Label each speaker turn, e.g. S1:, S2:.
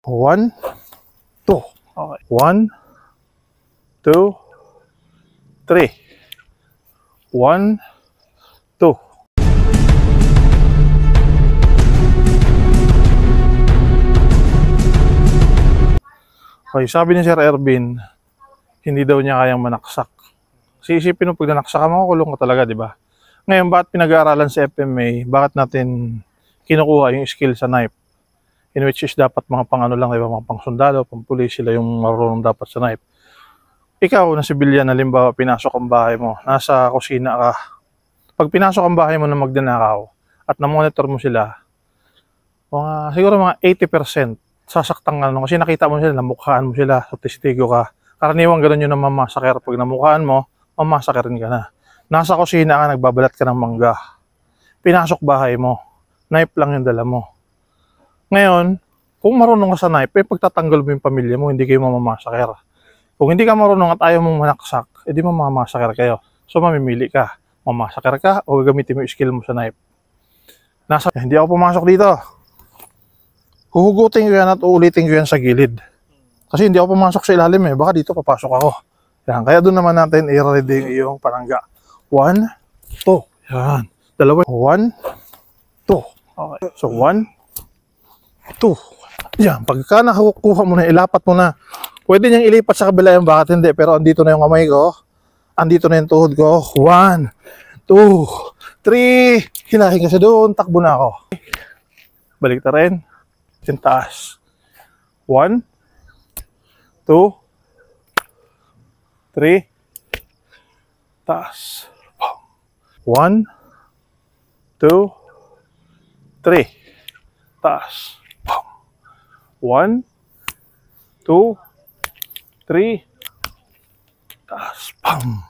S1: 1, 2. Okay. 1, 2, 3. 1, 2. Okay, sabi ni Sir Ervin, hindi daw niya kayang manaksak. Kasi isipin mo, pag nanaksak ka, makukulong ka talaga, di ba? Ngayon, bakit pinag-aaralan sa FMA? Bakit natin kinukuha yung skill sa knife? In which is dapat mga pang-ano lang, diba? Mga pang-sundalo, pang-pulis, sila yung marunong dapat sa knife. Ikaw, na sibilyan, halimbawa, pinasok ang bahay mo, nasa kusina ka. Pag pinasok ang bahay mo na magnanakaw at na-monitor mo sila, siguro mga 80% sasaktan ka kasi nakita mo sila, namukhaan mo sila, so testigo ka. Karaniwang ganun yun ang mamasaker. Pag namukhaan mo, mamasakerin ka na. Nasa kusina ka, nagbabalat ka ng mangga. Pinasok bahay mo, knife lang yung dala mo. Ngayon, kung marunong ka sa knife, pagtatanggol mo yung pamilya mo, hindi kayo mamamasaker. Kung hindi ka marunong at ayaw mong manaksak, edi mamamasaker kayo. So mamimili ka, mamasaker ka o gagamitin mo yung skill mo sa knife. Hindi ako pumasok dito. Huhugutin ko yan at uulitin ko yan sa gilid. Kasi hindi ako pumasok sa ilalim baka dito papasok ako. Yan. Kaya doon naman natin i-ready yung panangga. 1, 2. Yan. Dalawa. 1, 2. Okay. So 1, 2. Yan. Pagka nakukuha mo na, ilapat mo na. Pwede niyang ilipat sa kabila yung bakit hindi. Pero andito na yung kamay ko. Andito na yung tuhod ko. 1, 2, 3. Hilahin kasi doon. Takbo na ako. Balik ta rin. Yung taas. 1, 2, 3, taas. 1, 2, 3, taas. 1, 2, 3, taas. Pam.